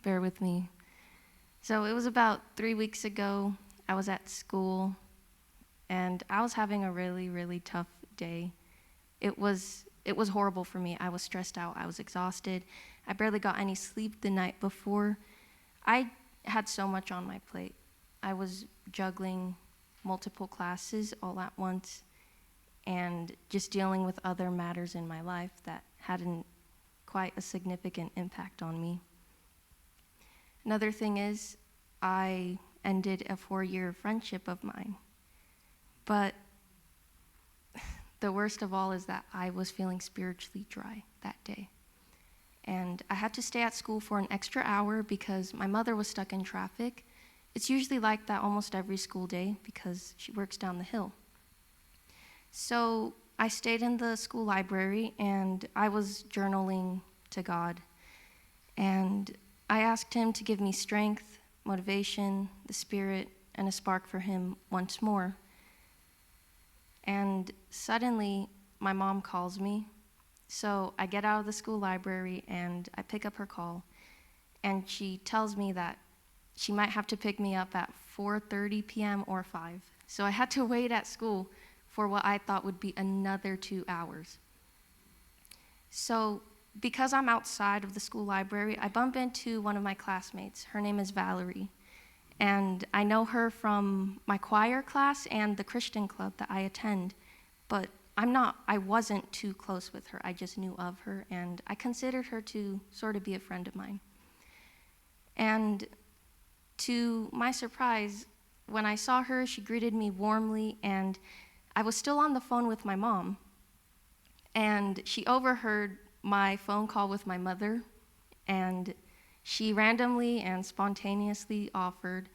bear with me. So it was about 3 weeks ago. I was at school, and I was having a really, really tough day. It was horrible for me. I was stressed out. I was exhausted. I barely got any sleep the night before. I had so much on my plate. I was juggling multiple classes all at once and just dealing with other matters in my life that hadn't quite a significant impact on me. Another thing is, I ended a 4-year friendship of mine. But the worst of all is that I was feeling spiritually dry that day. And I had to stay at school for an extra hour because my mother was stuck in traffic. It's usually like that almost every school day because she works down the hill. So I stayed in the school library and I was journaling to God. And I asked him to give me strength, motivation, the Spirit, and a spark for him once more. And suddenly, my mom calls me. So I get out of the school library and I pick up her call. And she tells me that she might have to pick me up at 4:30 p.m. or 5. So I had to wait at school for what I thought would be another 2 hours. So because I'm outside of the school library, I bump into one of my classmates. Her name is Valerie. And I know her from my choir class and the Christian club that I attend. But I wasn't too close with her. I just knew of her, and I considered her to sort of be a friend of mine. And to my surprise, when I saw her, she greeted me warmly, and I was still on the phone with my mom. And she overheard my phone call with my mother, and she randomly and spontaneously offered,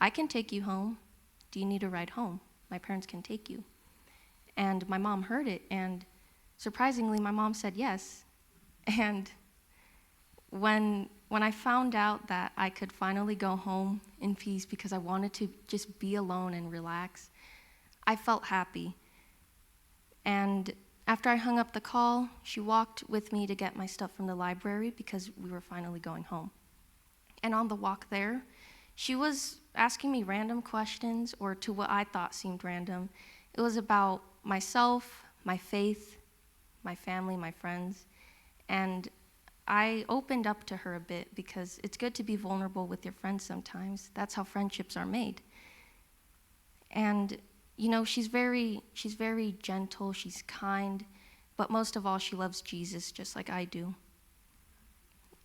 "I can take you home. Do you need a ride home? My parents can take you." And my mom heard it, and surprisingly, my mom said yes. And when I found out that I could finally go home in peace because I wanted to just be alone and relax, I felt happy. And after I hung up the call, she walked with me to get my stuff from the library because we were finally going home. And on the walk there, she was asking me random questions, or to what I thought seemed random. It was about myself, my faith, my family, my friends, and I opened up to her a bit because it's good to be vulnerable with your friends sometimes. That's how friendships are made. And she's very gentle, she's kind, but most of all, she loves Jesus just like I do.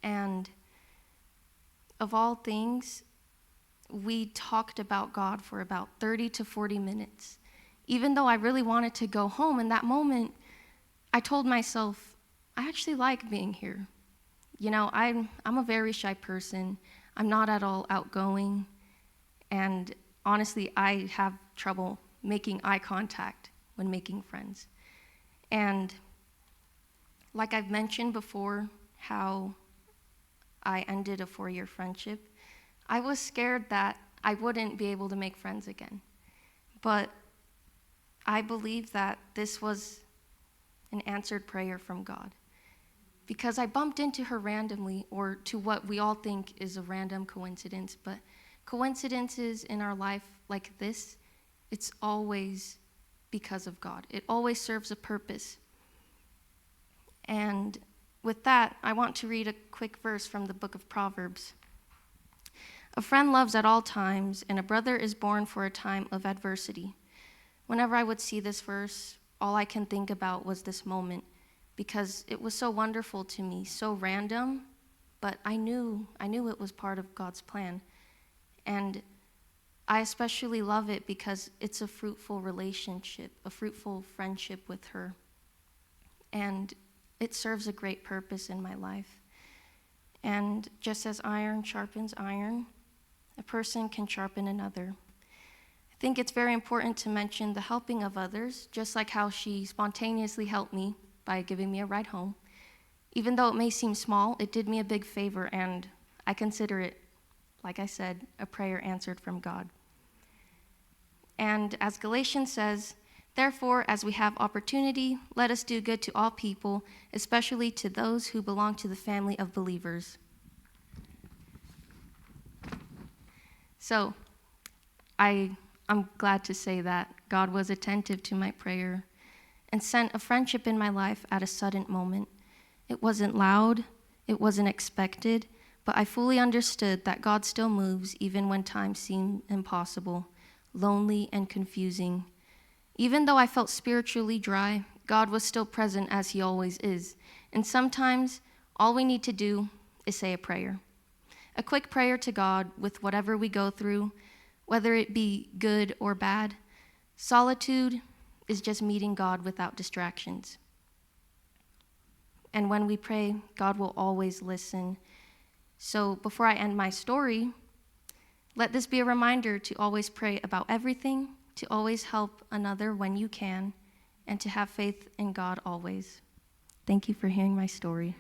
And of all things, we talked about God for about 30 to 40 minutes. Even though I really wanted to go home, in that moment, I told myself, I actually like being here. I'm a very shy person. I'm not at all outgoing. And honestly, I have trouble making eye contact when making friends. And like I've mentioned before, how I ended a 4-year friendship, I was scared that I wouldn't be able to make friends again. But I believe that this was an answered prayer from God, because I bumped into her randomly, or to what we all think is a random coincidence, but coincidences in our life like this, it's always because of God. It always serves a purpose. And with that, I want to read a quick verse from the book of Proverbs. "A friend loves at all times, and a brother is born for a time of adversity." Whenever I would see this verse, all I can think about was this moment, because it was so wonderful to me, so random, but I knew it was part of God's plan. And I especially love it because it's a fruitful relationship, a fruitful friendship with her. And it serves a great purpose in my life. And just as iron sharpens iron, a person can sharpen another. I think it's very important to mention the helping of others, just like how she spontaneously helped me by giving me a ride home. Even though it may seem small, it did me a big favor, and I consider it, like I said, a prayer answered from God. And as Galatians says, "Therefore, as we have opportunity, let us do good to all people, especially to those who belong to the family of believers." So I'm glad to say that God was attentive to my prayer and sent a friendship in my life at a sudden moment. It wasn't loud, it wasn't expected, but I fully understood that God still moves even when times seem impossible, lonely, and confusing. Even though I felt spiritually dry, God was still present as he always is. And sometimes all we need to do is say a prayer. A quick prayer to God with whatever we go through, whether it be good or bad. Solitude is just meeting God without distractions. And when we pray, God will always listen. So before I end my story, let this be a reminder to always pray about everything, to always help another when you can, and to have faith in God always. Thank you for hearing my story.